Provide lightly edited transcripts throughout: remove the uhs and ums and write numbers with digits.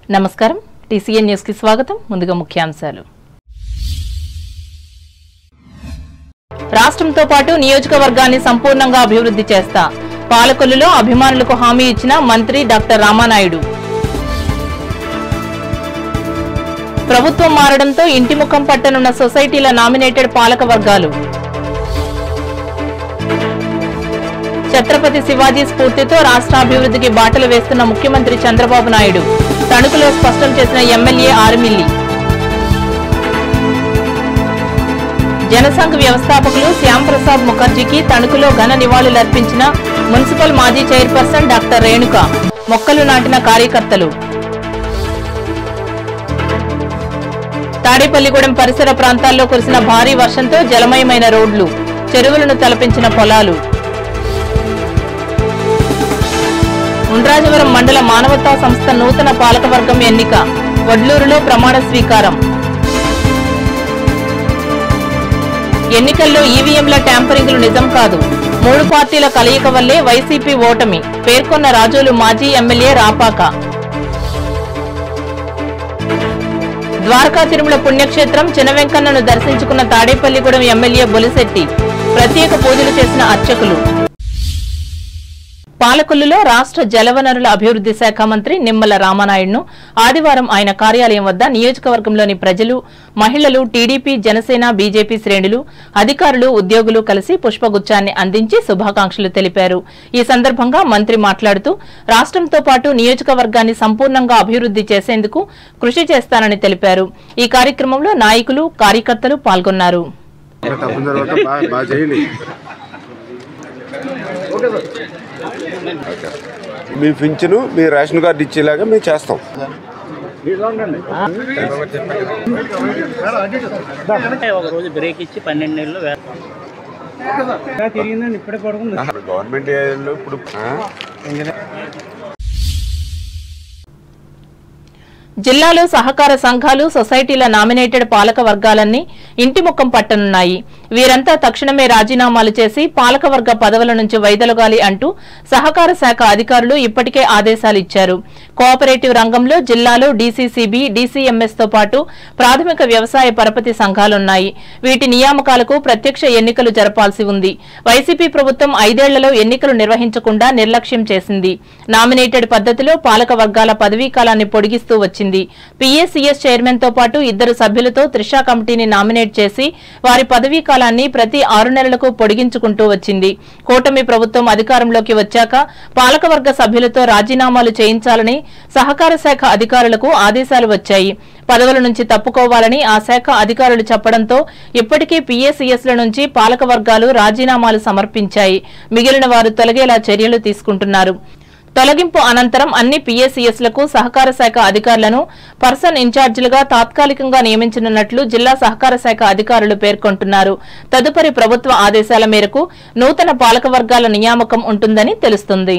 నమస్కారం TCN news కి స్వాగతం ముందుగా ముఖ్యాంశాలు రాష్ట్రంతో పాటు నియోజకవర్గాన్ని సంపూర్ణంగా అభివృద్ధి చేస్తా పాలకొల్లులో అభిమానులకు హామీ ఇచ్చిన మంత్రి డాక్టర్ రామానాయుడు ప్రభుత్వం మారడంతో ఇంటి ముఖం పట్టనున్న సొసైటీల నామినేటెడ్ పాలక వర్గాలు ఛత్రపతి శివాజీ స్ఫూర్తితో రాష్ట్ర అభివృద్ధికి బాటలు వేస్తున్న ముఖ్యమంత్రి చంద్రబాబు నాయుడు తణుకులో స్పష్టం చేసిన ఎమ్మెల్యే ఆర్మిల్లి జనసంఘ్ వ్యవస్థాపకులు శ్యాంప్రసాద్ ముఖర్జీకి తణుకులో ఘన నివాళులర్పించిన మున్సిపల్ మాజీ చైర్పర్సన్ డాక్టర్ రేణుక మొక్కలు నాటిన కార్యకర్తలు తాడేపల్లిగూడెం పరిసర ప్రాంతాల్లో కురిసిన భారీ వర్షంతో జలమయమైన రోడ్లు చెరువులను తలపించిన పొలాలు ఉండ్రాజవరం మండల మానవతా సంస్థ నూతన పాలకవర్గం ఎన్నిక వడ్లూరులో ప్రమాణ స్వీకారం ఎన్నికల్లో ఈవీఎంల ట్యాంపరింగ్లు నిజం కాదు 3 పార్టీల కలయిక వల్లే వైసీపీ ఓటమి పేర్కొన్న రాజోలు మాజీ ఎమ్మెల్యే రాపాక ద్వారకా తిరుమల పుణ్యక్షేత్రం చినవెంకన్నను దర్శించుకున్న తాడేపల్లిగూడెం ఎమ్మెల్యే బొలిశెట్టి ప్రత్యేక పూజలు చేసిన అర్చకులు పాలకొల్లులో రాష్ట్ర జలవనరుల అభివృద్ధి శాఖ మంత్రి నిమ్మల రామానాయుడును ఆదివారం ఆయన కార్యాలయం వద్ద నియోజకవర్గంలోని ప్రజలు మహిళలు టీడీపీ జనసేన బీజేపీ శ్రేణులు అధికారులు ఉద్యోగులు కలిసి పుష్పగుచ్చాన్ని అందించి శుభాకాంక్షలు తెలిపారు ఈ సందర్భంగా మంత్రి మాట్లాడుతూ రాష్ట్రంతో పాటు నియోజకవర్గాన్ని సంపూర్ణంగా అభివృద్ధి చేసేందుకు కృషి చేస్తానని తెలిపారు ఈ కార్యక్రమంలో నాయకులు కార్యకర్తలు పాల్గొన్నారు మీ పింఛను మీ రేషన్ కార్డు ఇచ్చేలాగా మేము చేస్తాం. ఒక రోజు బ్రేక్ ఇచ్చి 12 నెలలు గవర్నమెంట్ ఇప్పుడు జిల్లాలో సహకార సంఘాలు సొసైటీల నామినేటెడ్ పాలక వర్గాలన్నీ ఇంటి ముఖం పట్టనున్నాయి వీరంతా తక్షణమే రాజీనామాలు చేసి పాలకవర్గ పదవుల నుంచి వైదొలగాలి అంటూ సహకార శాఖ అధికారులు ఇప్పటికే ఆదేశాలు ఇచ్చారు కోఆపరేటివ్ రంగంలో జిల్లాలో డీసీసీబీ డీసీఎంఎస్ తో పాటు ప్రాథమిక వ్యవసాయ పరపతి సంఘాలున్నాయి వీటి నియామకాలకు ప్రత్యక్ష ఎన్నికలు జరపాల్సి ఉంది వైసీపీ ప్రభుత్వం 5 ఏళ్లలో ఎన్నికలు నిర్వహించకుండా నిర్లక్ష్యం చేసింది నామినేటెడ్ పద్ధతిలో పాలక వర్గాల పదవీ కాలాన్ని పొడిగిస్తూ వచ్చింది పీఏసీఎస్ చైర్మన్ తో పాటు 2 సభ్యులతో త్రిషా కమిటీని నామినేట్ చేసి వారి పదవీ కాలాన్ని ప్రతి 6 నెలలకు పొడిగించుకుంటూ వచ్చింది కూటమి ప్రభుత్వం అధికారంలోకి వచ్చాక పాలకవర్గ సభ్యులతో రాజీనామాలు చేయించాలని సహకార శాఖ అధికారులకు ఆదేశాలు వచ్చాయి పదవుల నుంచి తప్పుకోవాలని ఆ శాఖ అధికారులు చెప్పడంతో ఇప్పటికే పీఏసీఎస్ల నుంచి పాలకవర్గాలు రాజీనామాలు సమర్పించాయి మిగిలిన వారు తొలగేలా చర్యలు తీసుకుంటున్నారు తొలగింపు అనంతరం అన్ని పీఏసీఎస్లకు సహకార శాఖ అధికారులను పర్సన్ ఇన్ఛార్జీలుగా తాత్కాలికంగా నియమించనున్నట్లు జిల్లా సహకార శాఖ అధికారులు పేర్కొంటున్నారు తదుపరి ప్రభుత్వ ఆదేశాల మేరకు నూతన పాలకవర్గాల నియామకం ఉంటుందని తెలుస్తుంది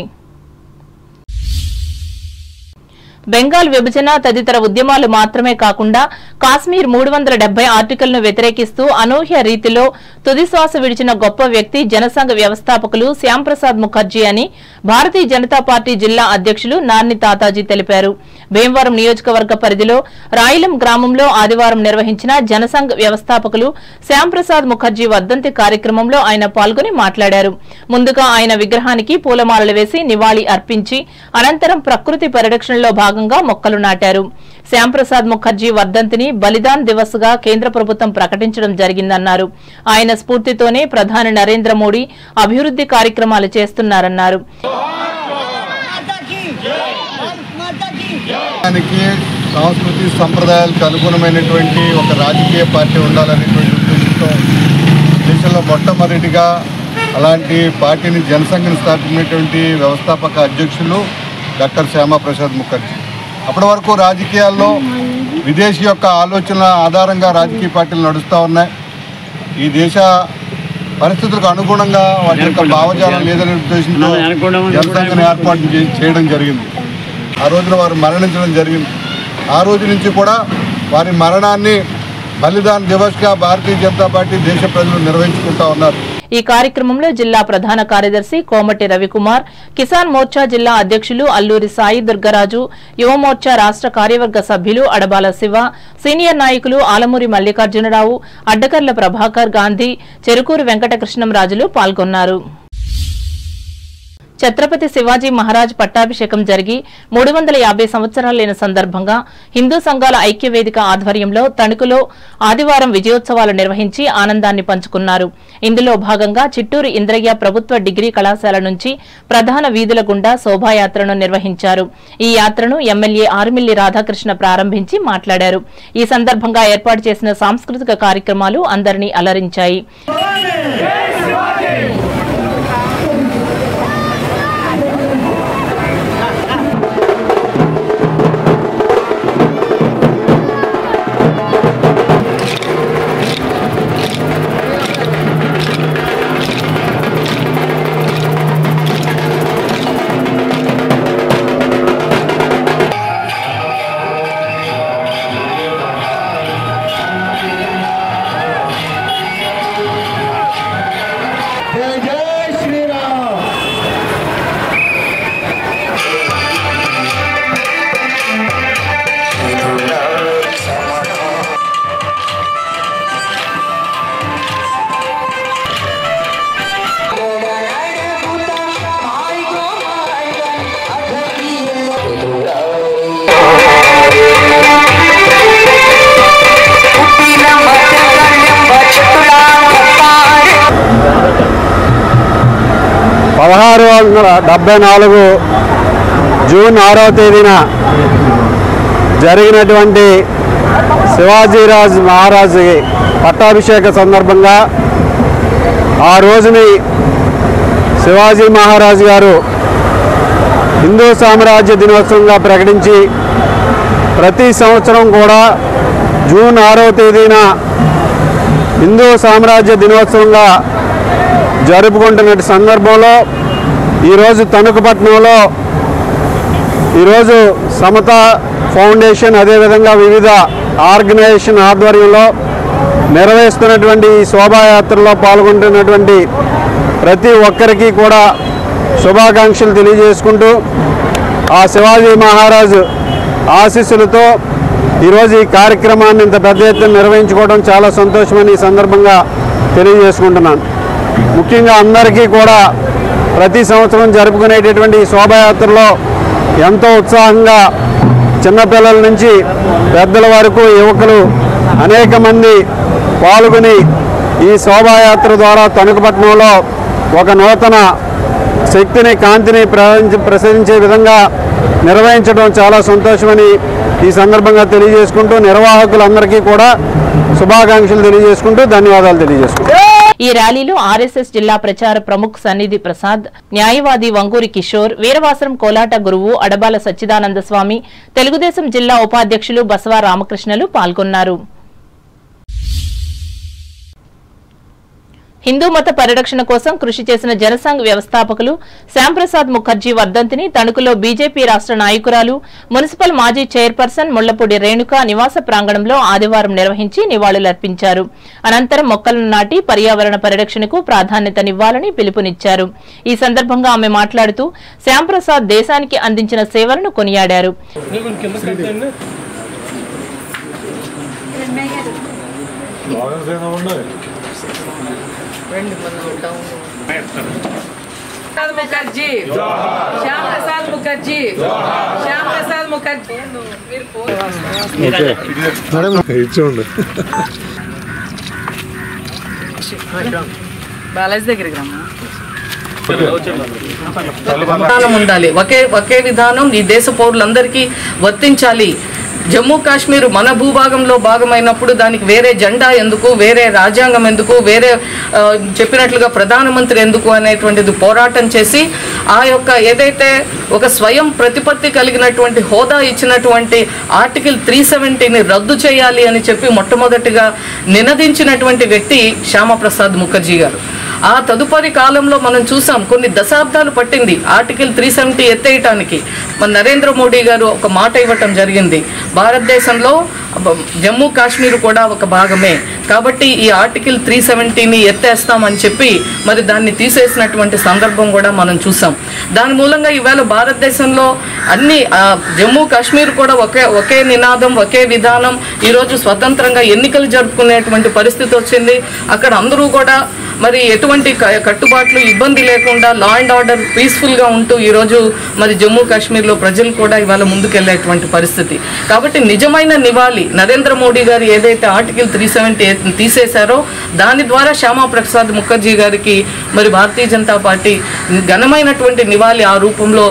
బెంగాల్ విభజన తదితర ఉద్యమాలు మాత్రమే కాకుండా కాశ్మీర్ 370 ఆర్టికల్ను వ్యతిరేకిస్తూ అనూహ్య రీతిలో తుదిశ్వాస విడిచిన గొప్ప వ్యక్తి జనసంఘ్ వ్యవస్థాపకులు శ్యాంప్రసాద్ ముఖర్జీ అని భారతీయ జనతా పార్టీ జిల్లా అధ్యక్షులు నార్ని తాతాజీ తెలిపారు భీమవరం నియోజకవర్గ పరిధిలో రాయిలం గ్రామంలో ఆదివారం నిర్వహించిన జనసంఘ్ వ్యవస్థాపకులు శ్యాంప్రసాద్ ముఖర్జీ వర్ధంతి కార్యక్రమంలో ఆయన పాల్గొని మాట్లాడారు ముందుగా ఆయన విగ్రహానికి పూలమాలలు వేసి నివాళి అర్పించి అనంతరం ప్రకృతి పరిరక్షణలో భాగంగా మొక్కలు నాటారు శ్యాంప్రసాద్ ముఖర్జీ వర్ధంతిని బలిదాన్ దివస్ గా కేంద్ర ప్రభుత్వం ప్రకటించడం జరిగిందన్నారు ఆయన స్ఫూర్తితోనే ప్రధాని నరేంద్ర మోడీ అభివృద్ధి కార్యక్రమాలు చేస్తున్నారన్నారు సంస్కృతి సంప్రదాయాలకు అనుగుణమైనటువంటి ఒక రాజకీయ పార్టీ ఉండాలనేటువంటి ఉద్దేశంతో దేశంలో మొట్టమొదటిగా అలాంటి పార్టీని జనసంఘ్ని స్థాపించినటువంటి వ్యవస్థాపక అధ్యక్షులు డాక్టర్ శ్యామప్రసాద్ ముఖర్జీ అప్పటి వరకు రాజకీయాల్లో విదేశీ యొక్క ఆలోచనల ఆధారంగా రాజకీయ పార్టీలు నడుస్తూ ఉన్నాయి ఈ దేశ పరిస్థితులకు అనుగుణంగా వాటి యొక్క భావజాలం లేదనే ఉద్దేశంతో జనసంఘ్ని ఏర్పాటు చేయడం జరిగింది ఆ రోజున వారు మరణించడం జరిగింది ఆ రోజు నుంచి కూడా వారి మరణాన్ని బలిదాన్ దివస్గా భారతీయ జనతా పార్టీ దేశ ప్రజలు నిర్వహించుకుంటూ ఉన్నారు ఈ కార్యక్రమంలో జిల్లా ప్రధాన కార్యదర్శి కోమటి రవికుమార్, కిసాన్ మోర్చా జిల్లా అధ్యక్షులు అల్లూరి సాయి దుర్గరాజు, యువమోర్చా రాష్ట్ర కార్యవర్గ సభ్యులు అడబాల శివ, సీనియర్ నాయకులు ఆలమూరి మల్లికార్జునరావు, అడ్డకర్ల ప్రభాకర్ గాంధీ, చెరుకూరు వెంకటకృష్ణంరాజులు పాల్గొన్నారు. ఛత్రపతి శివాజీ మహారాజ్ పట్టాభిషేకం జరిగి 350 సంవత్సరాలైన సందర్భంగా హిందూ సంఘాల ఐక్యవేదిక ఆధ్వర్యంలో తణుకులో ఆదివారం విజయోత్సవాలు నిర్వహించి ఆనందాన్ని పంచుకున్నారు. ఇందులో భాగంగా చిట్టూరు ఇంద్రయ్య ప్రభుత్వ డిగ్రీ కళాశాల నుంచి ప్రధాన వీధుల గుండా శోభాయాత్రను నిర్వహించారు. ఈ యాత్రను ఎమ్మెల్యే ఆర్మిల్లి రాధాకృష్ణ ప్రారంభించి మాట్లాడారు. ఈ సందర్భంగా ఏర్పాటు చేసిన సాంస్కృతిక కార్యక్రమాలు అందరినీ అలరించాయి. జూన్ 6వ తేదీన జరిగినటువంటి శివాజీరాజ్ మహారాజు పట్టాభిషేక సందర్భంగా ఆ రోజుని శివాజీ మహారాజు గారు హిందూ సామ్రాజ్య దినోత్సవంగా ప్రకటించి ప్రతి సంవత్సరం కూడా జూన్ 6వ తేదీన హిందూ సామ్రాజ్య దినోత్సవంగా జరుపుకుంటున్న సందర్భంలో ఈరోజు తణుకుపట్నంలో ఈరోజు సమత ఫౌండేషన్ అదేవిధంగా వివిధ ఆర్గనైజేషన్ ఆధ్వర్యంలో నిర్వహిస్తున్నటువంటి ఈ శోభాయాత్రలో పాల్గొంటున్నటువంటి ప్రతి ఒక్కరికి కూడా శుభాకాంక్షలు తెలియజేసుకుంటూ ఆ శివాజీ మహారాజు ఆశీస్సులతో ఈరోజు ఈ కార్యక్రమాన్ని ఇంత పెద్ద ఎత్తున నిర్వహించుకోవడం చాలా సంతోషమని ఈ సందర్భంగా తెలియజేసుకుంటున్నాను. ముఖ్యంగా అందరికీ కూడా ప్రతి సంవత్సరం జరుపుకునేటటువంటి ఈ శోభాయాత్రలో ఎంతో ఉత్సాహంగా చిన్నపిల్లల నుంచి పెద్దల వరకు యువకులు అనేక మంది పాల్గొని ఈ శోభాయాత్ర ద్వారా తణుకుపట్నంలో ఒక నూతన శక్తిని కాంతిని ప్రసరించే విధంగా నిర్వహించడం చాలా సంతోషమని ఈ సందర్భంగా తెలియజేసుకుంటూ నిర్వాహకులందరికీ కూడా శుభాకాంక్షలు తెలియజేసుకుంటూ ధన్యవాదాలు తెలియజేసుకుంటూ ఈ ర్యాలీలో ఆర్ఎస్ఎస్ జిల్లా ప్రచార ప్రముఖ్ సన్నిధి ప్రసాద్, న్యాయవాది వంగూరి కిషోర్, వీరవాసరం కోలాట గురువు అడబాల సచ్చిదానంద స్వామి, తెలుగుదేశం జిల్లా ఉపాధ్యక్షులు బసవ రామకృష్ణలు పాల్గొన్నారు. హిందూ మత పరిరక్షణ కోసం కృషి చేసిన జనసంఘ్ వ్యవస్థాపకులు శ్యాంప్రసాద్ ముఖర్జీ వర్ధంతిని తణుకులో బీజేపీ రాష్ట్ర నాయకురాలు, మున్సిపల్ మాజీ చైర్పర్సన్ ముళ్లపూడి రేణుక నివాస ప్రాంగణంలో ఆదివారం నిర్వహించి నివాళులర్పించారు. అనంతరం మొక్కలను నాటి పర్యావరణ పరిరక్షణకు ప్రాధాన్యతనివ్వాలని పిలుపునిచ్చారు. ఈ సందర్భంగా ఆమె మాట్లాడుతూ శ్యాంప్రసాద్ దేశానికి అందించిన సేవలను కొనియాడారు. मुखर्जी, श्याम प्रसाद मुखर्जी, श्याम प्रसाद मुखर्जी. బాలాజీ దగ్గరికి విధానం ఉండాలి. ఒకే విధానం ఈ దేశ పౌరులందరికీ వర్తించాలి. జమ్మూ కాశ్మీర్ మన భూభాగంలో భాగమైనప్పుడు దానికి వేరే జెండా ఎందుకు, వేరే రాజ్యాంగం ఎందుకు, వేరే చెప్పినట్లుగా ప్రధానమంత్రి ఎందుకు అనేటువంటిది పోరాటం చేసి ఆ యొక్క ఏదైతే ఒక స్వయం ప్రతిపత్తి కలిగినటువంటి హోదా ఇచ్చినటువంటి ఆర్టికల్ 370ని రద్దు చేయాలి అని చెప్పి మొట్టమొదటిగా నినదించినటువంటి వ్యక్తి శ్యామప్రసాద్ ముఖర్జీ గారు. ఆ తదుపరి కాలంలో మనం చూసాం కొన్ని దశాబ్దాలు పట్టింది ఆర్టికల్ 370 ఎత్తేయటానికి. మన నరేంద్ర మోడీ గారు ఒక మాట ఇవ్వటం జరిగింది, భారతదేశంలో జమ్మూ కాశ్మీర్ కూడా ఒక భాగమే. కాబట్టి ఈ ఆర్టికల్ 370ని ఎత్తేస్తామని చెప్పి మరి దాన్ని తీసేసినటువంటి సందర్భం కూడా మనం చూసాం. దాని మూలంగా ఈవేళ భారతదేశంలో అన్ని జమ్మూ కాశ్మీర్ కూడా ఒకే నినాదం, ఒకే విధానం, ఈరోజు స్వతంత్రంగా ఎన్నికలు జరుపుకునేటువంటి పరిస్థితి వచ్చింది. అక్కడ అందరూ కూడా మరి ఎటువంటి కట్టుబాట్లు, ఇబ్బంది లేకుండా లా అండ్ ఆర్డర్ పీస్ఫుల్గా ఉంటూ ఈరోజు మరి జమ్మూ కాశ్మీర్లో ప్రజలు కూడా ఇవాళ ముందుకెళ్లేటువంటి పరిస్థితి. కాబట్టి నిజమైన నివాళి నరేంద్ర మోడీ గారు ఏదైతే ఆర్టికల్ 370 తీసేశారో దాని ద్వారా శ్యామాప్రసాద్ ముఖర్జీ గారికి మరి భారతీయ జనతా పార్టీ ఘనమైనటువంటి నివాళి ఆ రూపంలో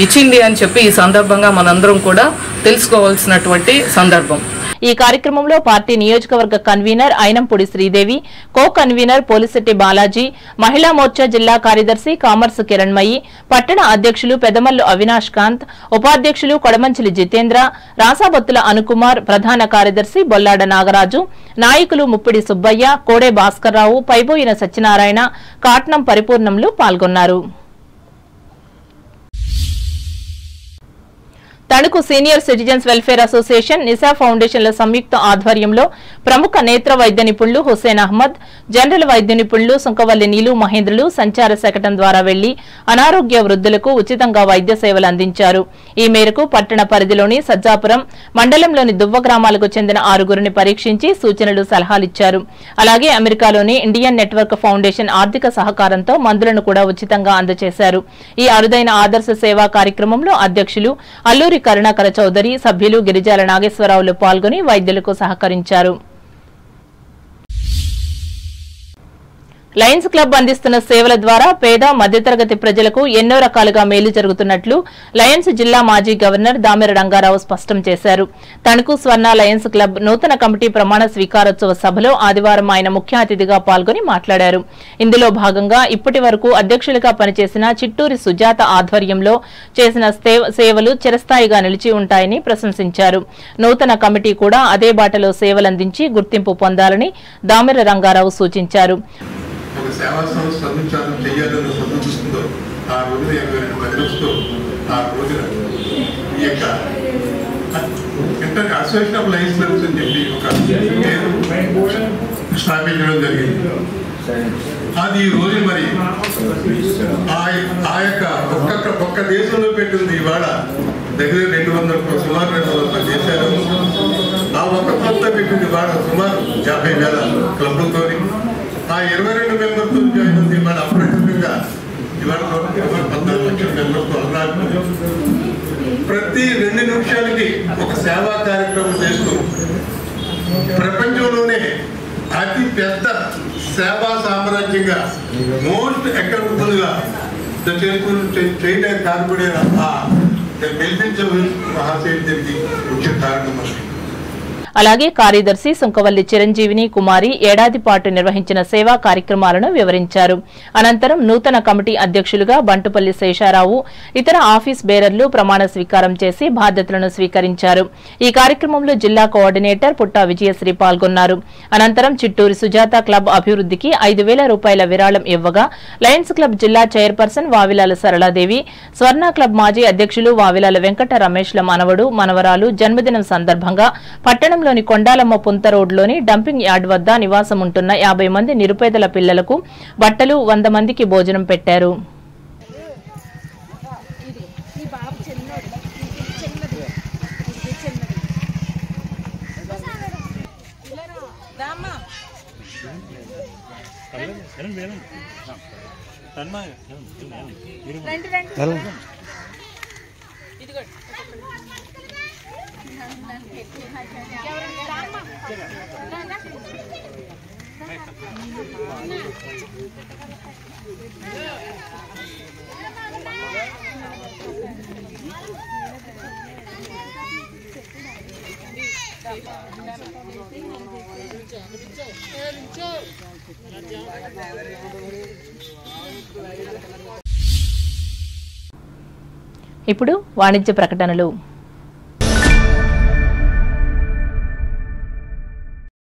ఇచ్చింది అని చెప్పి ఈ సందర్భంగా మనందరం కూడా తెలుసుకోవాల్సినటువంటి సందర్భం. ఈ కార్యక్రమంలో పార్టీ నియోజకవర్గ convener Ayinampudi Sridevi, co convener Polisetti Balaji, Mahila Morcha జిల్లా కార్యదర్శి కామర్సు కిరణ్మయి, పట్టణ అధ్యక్షులు పెదమల్లు అవినాష్ కాంత్, ఉపాధ్యక్షులు కొడమంచిలి జితేంద్ర, రాసాబత్తుల అనుకుమార్, ప్రధాన కార్యదర్శి బొల్లాడ నాగరాజు, నాయకులు ముప్పిడి సుబ్బయ్య, కోడే భాస్కర్రావు, పైబోయిన సత్యనారాయణ, కాట్నం పరిపూర్ణంలు పాల్గొన్నారు. Tanuku senior citizens welfare association, Nisa ఫౌండేషన్ల సంయుక్త ఆధ్వర్యంలో ప్రముఖ నేత్ర వైద్య నిపుణులు హుస్సేన్ అహ్మద్, జనరల్ వైద్య నిపుణులు సుంకవల్లి నీలు మహేంద్రులు సంచార శకటం ద్వారా వెళ్లి అనారోగ్య వృద్ధులకు ఉచితంగా వైద్య సేవలు అందించారు. ఈ మేరకు పట్టణ పరిధిలోని సజ్జాపురం మండలంలోని దువ్వ గ్రామాలకు చెందిన 6గురిని పరీక్షించి సూచనలు, సలహాలిచ్చారు. అలాగే అమెరికాలోని ఇండియన్ నెట్వర్క్ ఫౌండేషన్ ఆర్థిక సహకారంతో మందులను కూడా ఉచితంగా అందజేశారు. ఈ అరుదైన ఆదర్శ సేవా కార్యక్రమంలో అధ్యక్షులు అల్లూరి కరుణాకర చౌదరి, సభ్యులు గిరిజాల నాగేశ్వరరావులు పాల్గొని వైద్యులకు సహకరించారు. లయన్స్ క్లబ్ అందిస్తున్న సేవల ద్వారా పేద మధ్యతరగతి ప్రజలకు ఎన్నో రకాలుగా మేలు జరుగుతున్నట్లు లయన్స్ జిల్లా మాజీ గవర్నర్ దామెర రంగారావు స్పష్టం చేశారు. తణుకు స్వర్ణ లయన్స్ క్లబ్ నూతన కమిటీ ప్రమాణ స్వీకారోత్సవ సభలో ఆదివారం ఆయన ముఖ్య అతిథిగా పాల్గొని మాట్లాడారు. ఇందులో భాగంగా ఇప్పటి వరకు అధ్యక్షులుగా పనిచేసిన చిట్టూరి సుజాత ఆధ్వర్యంలో చేసిన సేవలు చిరస్థాయిగా నిలిచి ఉంటాయని ప్రశంసించారు. నూతన కమిటీ కూడా అదే బాటలో సేవలందించి గుర్తింపు పొందాలని దామెర రంగారావు సూచించారు. ఒక సేవా సంస్థ అందించాలని చేయాలని సంతోషిస్తుందో ఆ రోజున 22 మందితో ఆ రోజున ఈ యొక్క inter association of Lions clubs అని చెప్పి ఒక స్థాపించడం జరిగింది. అది ఈ రోజు మరి ఆ యొక్క ఒక్క దేశంలో పెట్టింది ఇవాళ దగ్గర 200 సుమారు 200 దేశాలు. ఆ ఒక్క కొత్త పెట్టింది ఇవాళ సుమారు 50,000 క్లబ్లతో ఆ 22 మెంబర్తో జాయిన్ ఉంది. ఇవాళ అప్రకృతంగా ఇవాళ 14 లక్షల మెంబర్తో అన్నారు. ప్రతి 2 నిమిషాలకి ఒక సేవా కార్యక్రమం చేస్తూ ప్రపంచంలోనే అతి పెద్ద సేవా సామ్రాజ్యంగా మోస్ట్ అకౌంటబుల్ గా చేయడానికి కారణపడిన గెలిపించబడి మహాశైలికి ముఖ్య కారణం. అలాగే కార్యదర్శి సుంకవల్లి చిరంజీవిని కుమారి ఏడాది పాటు నిర్వహించిన సేవా కార్యక్రమాలను వివరించారు. అనంతరం నూతన కమిటీ అధ్యక్షులుగా బంటుపల్లి శేషారావు, ఇతర ఆఫీస్ బేరర్లు ప్రమాణ స్వీకారం చేసి బాధ్యతలను స్వీకరించారు. ఈ కార్యక్రమంలో జిల్లా కోఆర్డినేటర్ పుట్టా విజయశ్రీ పాల్గొన్నారు. అనంతరం చిట్టూరి సుజాత క్లబ్ అభివృద్ధికి 5,000 రూపాయల విరాళం ఇవ్వగా లయన్స్ క్లబ్ జిల్లా చైర్పర్సన్ వావిలాల సరళాదేవి, స్వర్ణ క్లబ్ మాజీ అధ్యక్షులు వావిలాల వెంకట రమేష్ల మనవడు మనవరాలు జన్మదినం సందర్భంగా పట్టణం లోని కొండాలమ్మ పుంత రోడ్లోని డంపింగ్ యార్డ్ వద్ద నివాసం ఉంటున్న 50 మంది నిరుపేదల పిల్లలకు బట్టలు, 100 మందికి భోజనం పెట్టారు. ఇప్పుడు వాణిజ్య ప్రకటనలు.